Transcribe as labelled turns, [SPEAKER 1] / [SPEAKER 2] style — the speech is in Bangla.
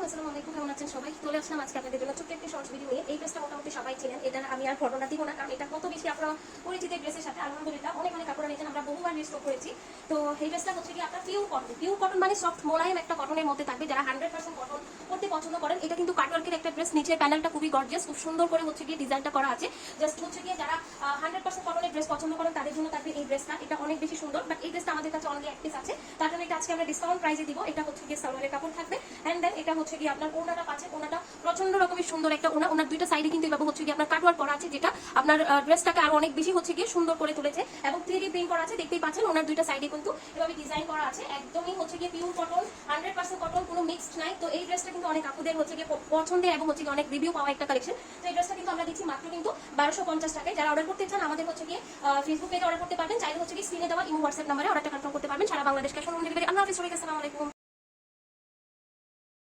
[SPEAKER 1] আসসালামু আলাইকুম, কেমন আছেন সবাই? চলে আসলাম আজকে আপনাদের জন্য ছোট্ট একটি শর্টস ভিডিও নিয়ে। এই ড্রেসটা মোটামুটি সবাই চিনেন, এটা আমি আর ঘটনা দিব না, কারণ এটা কত বেশি আপনারা পরিচিত ড্রেসের সাথে। আলহামদুলিল্লাহ অনেক অনেক কাপড় নিয়েছেন, আমরা বহুবার রিস্টক করেছি। তো এই ড্রেসটা হচ্ছে কি আপনার পিওর কটন মানে সফট মোলায়েম একটা কটনের মধ্যে থাকবে। যারা 100% কটন পড়তে পছন্দ করেন, এটা কিন্তু কাটওয়ার্কের একটা ড্রেস, নিচের প্যানেলটা খুবই গর্জিয়াস, খুব সুন্দর করে হচ্ছে গিয়ে ডিজাইনটা করা আছে। জাস্ট হচ্ছে গিয়ে যারা 100% কটনের ড্রেস পছন্দ করেন তাদের জন্য থাকবে এই ড্রেসটা। এটা অনেক বেশি সুন্দর, বাট এই ড্রেসটা আমাদের কাছে অনলি এক পিস আছে, তার জন্য এটা আজকে আমরা ডিসকাউন্ট প্রাইসে দিব। এটা হচ্ছে গিয়ে সালোয়ারের কাপড় থাকবে, এন্ড দেন এটা হচ্ছে গিয়ে আপনার ওনাটা পাচ্ছে। ওনাটা প্রচন্ড রকমের সুন্দর একটা ওনা, ওনার দুইটা সাইডে কিন্তু এভাবে হচ্ছে গিয়ে আপনার কাটওয়ার্ক করা আছে, যেটা আপনার ড্রেসটাকে আরো অনেক বেশি হচ্ছে গিয়ে সুন্দর করে তুলেছে। এবং 3D প্রিন্ট করা আছে, দেখতেই পাচ্ছেন ওনার দুইটা সাইডে কিন্তু এভাবে ডিজাইন করা আছে। একদমই হচ্ছে গিয়ে পিওর কটন, 100% কটন, কোনো মিক্সড নাই। তো এই ড্রেসটা কিন্তু অনেক আপুদের হচ্ছে গিয়ে পছন্দের এবং হচ্ছে গিয়ে অনেক রিভিউ পাওয়া একটা কালেকশন। তো এই ড্রেসটা কিন্তু আমরা দিচ্ছি মাত্র কিন্তু 1250 টাকায়। যারা অর্ডার করতে চান আমাদের হচ্ছে গিয়ে ফেসবুক পেজে অর্ডার করতে পারবেন, চাইলে হচ্ছে গিয়ে স্ক্রিনে দেওয়া ইমো হোয়াটসঅ্যাপ নাম্বারে অর্ডারটা কনফার্ম করতে পারবেন। সারা বাংলাদেশ ক্যাশ অন ডেলিভারি। আল্লাহ হাফেজ, সবাইকে আসসালামু আলাইকুম।